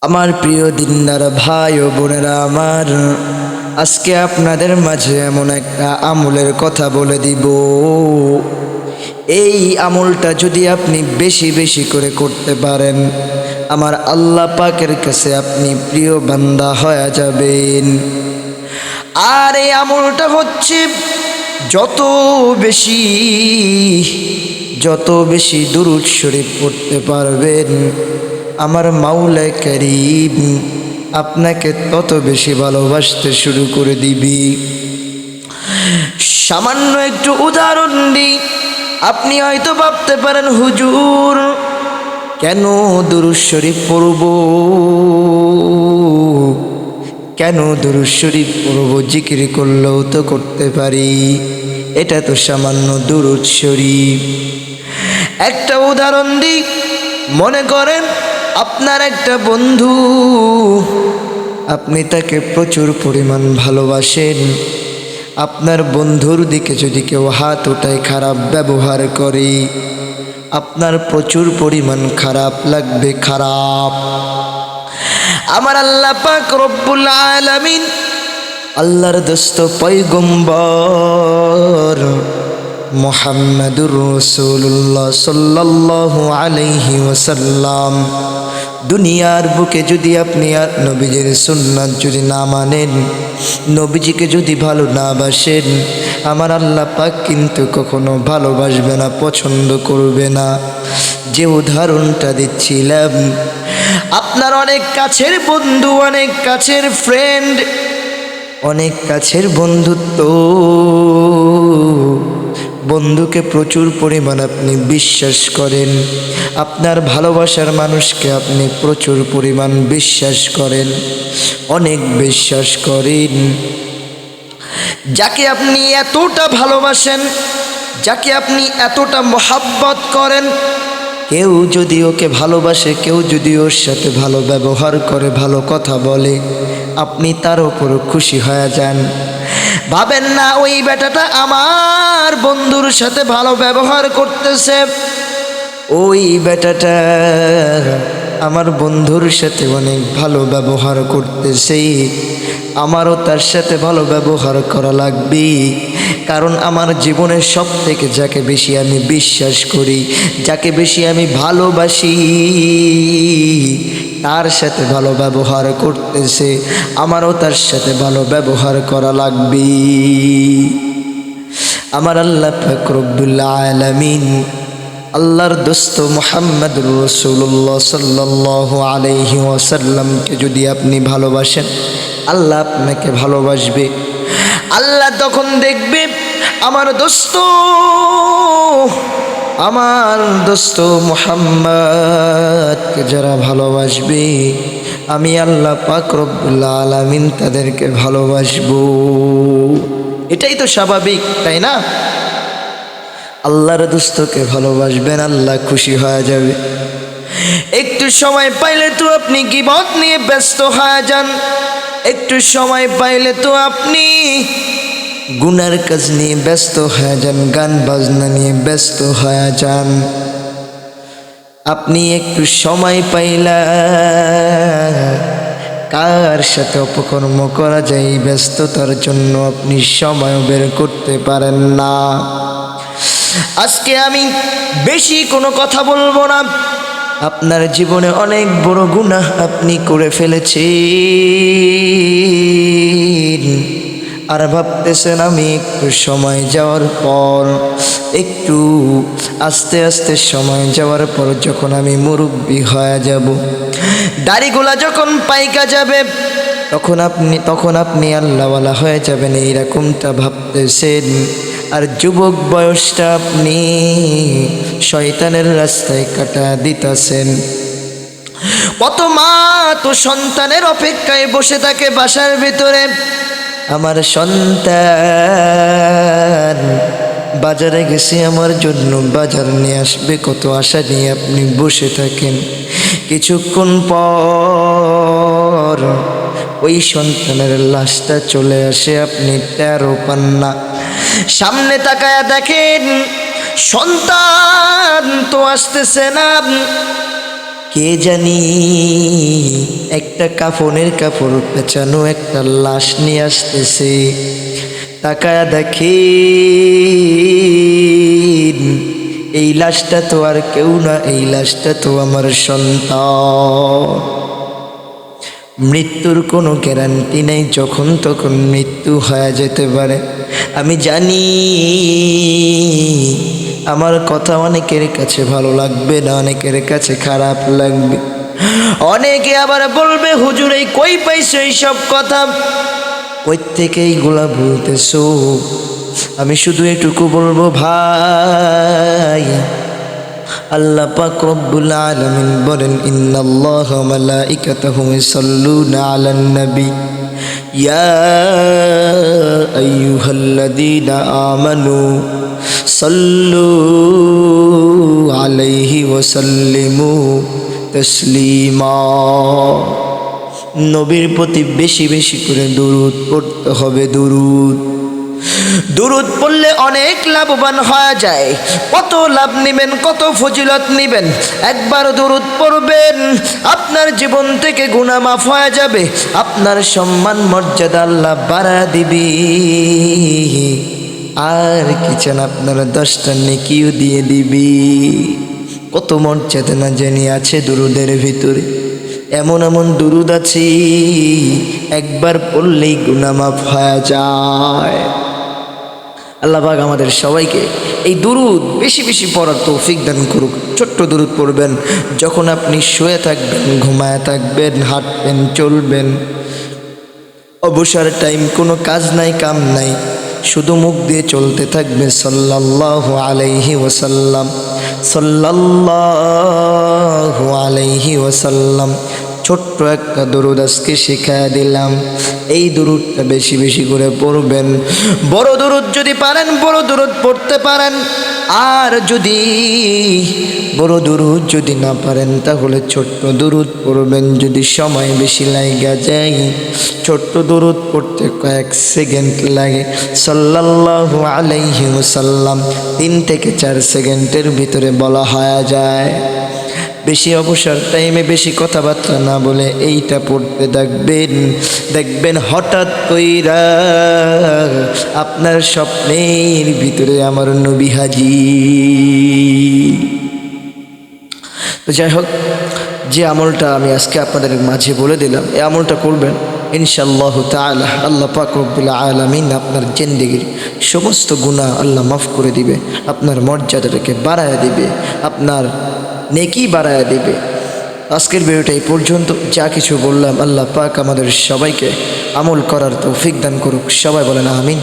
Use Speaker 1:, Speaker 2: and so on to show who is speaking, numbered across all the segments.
Speaker 1: আমার প্রিয় দিনদার ভাই ও বোনেরা আমার, আজকে আপনাদের মাঝে এমন একটা আমলের কথা বলে দিব। এই আমলটা যদি আপনি বেশি বেশি করে করতে পারেন, আমার আল্লাহ পাকের কাছে আপনি প্রিয় বান্দা হয়ে যাবেন। আর এই আমলটা হচ্ছে যত বেশি যত বেশি দুরূদ শরীফ পড়তে পারবেন, আমার মাওলা কারীম আপনাকে তত বেশি ভালোবাসতে শুরু করে দিবি। সামান্য একটু উদাহরণ দিই। আপনি হয়তো ভাবতে পারেন, হুজুর কেন দুরূদ শরীফ পড়ব, কেন দুরূদ শরীফ পড়ব, জিকির করলেও তো করতে পারি, এটা তো সামান্য দুরূদ শরীফ। একটা উদাহরণ দিই। মনে করেন আপনার একটা বন্ধু, আপনি তাকে প্রচুর পরিমাণ ভালোবাসেন। আপনার বন্ধুর দিকে যদি কেউ হাত ওঠায়, খারাপ ব্যবহার করে, আপনার প্রচুর পরিমাণ খারাপ লাগবে, খারাপ। আমার আল্লাহ পাক রব্বুল আলামিন, আল্লাহর দোস্ত পয়গম্বর মুহাম্মাদুর রাসূলুল্লাহ সাল্লাল্লাহু আলাইহি ওয়াসাল্লাম, দুনিয়ার বুকে যদি আপনি আর নবীজির সুন্নাত যদি না মানেন, নবীজিকে যদি ভালো না বাসেন, আমার আল্লাহ পাক কিন্তু কখনো ভালোবাসবে না, পছন্দ করবে না। যে উদাহরণটা দিচ্ছিলাম, আপনার অনেক কাছের বন্ধু, অনেক কাছের ফ্রেন্ড, অনেক কাছের বন্ধুত্ব, বন্ধুকে প্রচুর পরিমাণ আপনি বিশ্বাস করেন, আপনার ভালোবাসার মানুষকে আপনি প্রচুর পরিমাণ বিশ্বাস করেন, অনেক বিশ্বাস করেন। যাকে আপনি এতটা ভালোবাসেন, যাকে আপনি এতটা মহাব্বত করেন, কেউ যদি ওকে ভালোবাসে, কেউ যদি ওর সাথে ভালো ব্যবহার করে, ভালো কথা বলে, আপনি তার উপর খুশি হয়ে যান। ভাবেন না ওই বেটাটা আমার বন্ধুর সাথে ভালো ব্যবহার করতেছে, ওই বেটাটা আমার বন্ধুর সাথে অনেক ভালো ব্যবহার করতেছে, আমারও তার সাথে ভালো ব্যবহার করা লাগবে। কারণ আমার জীবনের সব থেকে যাকে বেশি আমি বিশ্বাস করি, যাকে বেশি আমি ভালোবাসি, তার সাথে ভালো ব্যবহার করতেছে, আমারও তার সাথে ভালো ব্যবহার করা লাগবে। আমার আল্লাহ পাক রব্বুল আলামিন, আল্লাহর দোস্ত মুহাম্মাদুর রাসূলুল্লাহ সাল্লাল্লাহু আলাইহি ওয়াসাল্লামকে যদি আপনি ভালোবাসেন, আল্লাহ আপনাকে ভালোবাসবে। আল্লাহ তখন দেখবে আমার দোস্ত মুহাম্মদকে যারা ভালোবাসবে, আমি আল্লাহ পাক রব্বুল আলামিন তাদেরকে ভালোবাসবো। এটাই তো স্বাভাবিক, তাই না? আল্লাহর দোস্তকে ভালোবাসবেন, আল্লাহ খুশি হয়ে যাবে। একটু সময় পাইলে তো আপনি গীবত নিয়ে ব্যস্ত হয়ে যান, একটু সময় পাইলে তো আপনি গুনার কাজ নিয়ে ব্যস্ত হয়ে যান, গান বাজনা নিয়ে ব্যস্ত হয়ে যান। আপনি একটু সময় পাইলা কার সাথে অপকর্ম করা যায়, ব্যস্ততার জন্য আপনি সময় বের করতে পারেন না। আজকে আমি বেশি কোনো কথা বলবো না। আপনার জীবনে অনেক বড় গুনাহ আপনি করে ফেলেছেন, আর ভাবতেছেন আমি একটু সময় যাওয়ার পর, একটু আস্তে আস্তে সময় যাওয়ার পর যখন আমি মুরব্বি হয়ে যাব, দাড়িগুলা যখন পাইকা যাবে, তখন আপনি আল্লাহওয়ালা হয়ে যাবেন, এইরকমটা ভাবতেছেন। আর যুবক বয়সটা আপনি শয়তানের রাস্তায় কাটা দিতেছেন। কত মা তো সন্তানের অপেক্ষায় বসে থাকে বাসার ভিতরে, আমার সন্তান বাজারে গেছে, আমার জন্য বাজার নিয়ে আসবে, কত আশা নিয়ে আপনি বসে থাকেন। কিছুক্ষণ পর ওই সন্তানের লাশটা চলে আসে, আপনি টেরও পান না। সামনে তাকায়া দেখেন সন্তান তো আসতেছে না, কে জানি একটা কাফনের কাপড় পেঁচানো একটা লাশ নিয়ে আসতেছে। তাকায়া দেখে এই লাশটা তো আর কেউ না, এই লাশটা তো আমার সন্তান। মৃত্যুর কোনো গ্যারান্টি নেই, যখন তখন মৃত্যু হয়ে যেতে পারে। আমি জানি আমার কথা অনেকের কাছে ভালো লাগবে না, অনেকের কাছে খারাপ লাগবে। অনেকে আবার বলবে হুজুর এই কই পাইছো এইসব কথা, কই থেকে এইগুলা বলতেছো? আমি শুধু এটুকু বলবো ভাই, আল্লাহ পাক রব্বুল আলামিন বলেন ইন্নাল্লাহা ওয়া মালাইকাতাহু ইউসাল্লুনা আলান নবী ইয়া আইয়ুহাল্লাযীনা আমানু সাল্লু আলাইহি ওয়া সাল্লিমু তাসলিমা। নবীর প্রতি বেশি বেশি করে দুরূদ পড়তে হবে। দুরূদ পড়লে অনেক লাভবান হওয়া যায়। কত লাভ নেবেন, কত ফজিলত নেবেন। একবার দুরূদ পড়বেন, আপনার জীবন থেকে গুনাহ মাফ হয়ে যাবে, আপনার সম্মান মর্যাদা আল্লাহ বাড়ায় দিবে। আর কি চান, আপনার 10টা নেকিও দিয়ে দিবি। কত মর্যাদা না জানি আছে দুরূদের ভিতরে। এমন এমন দুরূদ আছে একবার পড়লেই গুনাহ মাফ হয়ে যায়। আল্লাহ পাক আমাদের সবাইকে এই দুরূদ বেশি বেশি পড়ার তৌফিক দান করুক। ছোট্ট দুরূদ পড়বেন যখন আপনি শুয়ে থাকবেন, ঘুমায় থাকবেন, হাঁটবেন, চলবেন, অবসর টাইম, কোনো কাজ নাই কাম নাই, শুধু মুখ দিয়ে চলতে থাকবে সাল্লাল্লাহু আলাইহি ওয়াসাল্লাম, সাল্লাল্লাহু আলাইহি ওয়াসাল্লাম। ছোট্ট একটা দুরূদ আজকে শিখায়া দিলাম। এই দুরূদটা বেশি বেশি করে পড়বেন। বড় দুরূদ যদি পারেন বড় দুরূদ পড়তে পারেন, আর যদি বড় দুরূদ যদি না পারেন তাহলে ছোট্ট দুরূদ পড়বেন। যদি সময় বেশি লাগা যায়, ছোট্ট দুরূদ পড়তে কয়েক সেকেন্ড লাগে। সাল্লাল্লাহু আলাইহি ওয়াসাল্লাম 3 থেকে 4 সেকেন্ডের ভিতরে বলা হয়ে যায়। বেশি অবসর টাইমে বেশি কথাবার্তা না বলে এইটা পড়তে দেখবেন হঠাৎ কইরা আপনার স্বপ্নের ভিতরে আমার নবী হাজির। তো যাই হোক, যে আমলটা আমি আজকে আপনাদের মাঝে বলে দিলাম, এই আমলটা করবেন ইনশাআল্লাহ তাআলা। আল্লাহ পাক রব্বুল আলামিন আপনার জিন্দেগির সমস্ত গুনাহ আল্লাহ মাফ করে দিবে, আপনার মর্যাদাটাকে বাড়ায় দিবে, আপনার নেকি বাড়ায় দিবে। আজকের ভিডিওটা এই পর্যন্ত। যা কিছু বললাম আল্লাহ পাক আমাদের সবাইকে আমল করার তৌফিক দান করুক। সবাই বলেন আমিন।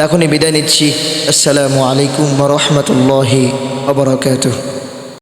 Speaker 1: এখনই বিদায় নিচ্ছি। আসসালামু আলাইকুম ওয়া রাহমাতুল্লাহি ওয়া বারাকাতুহু।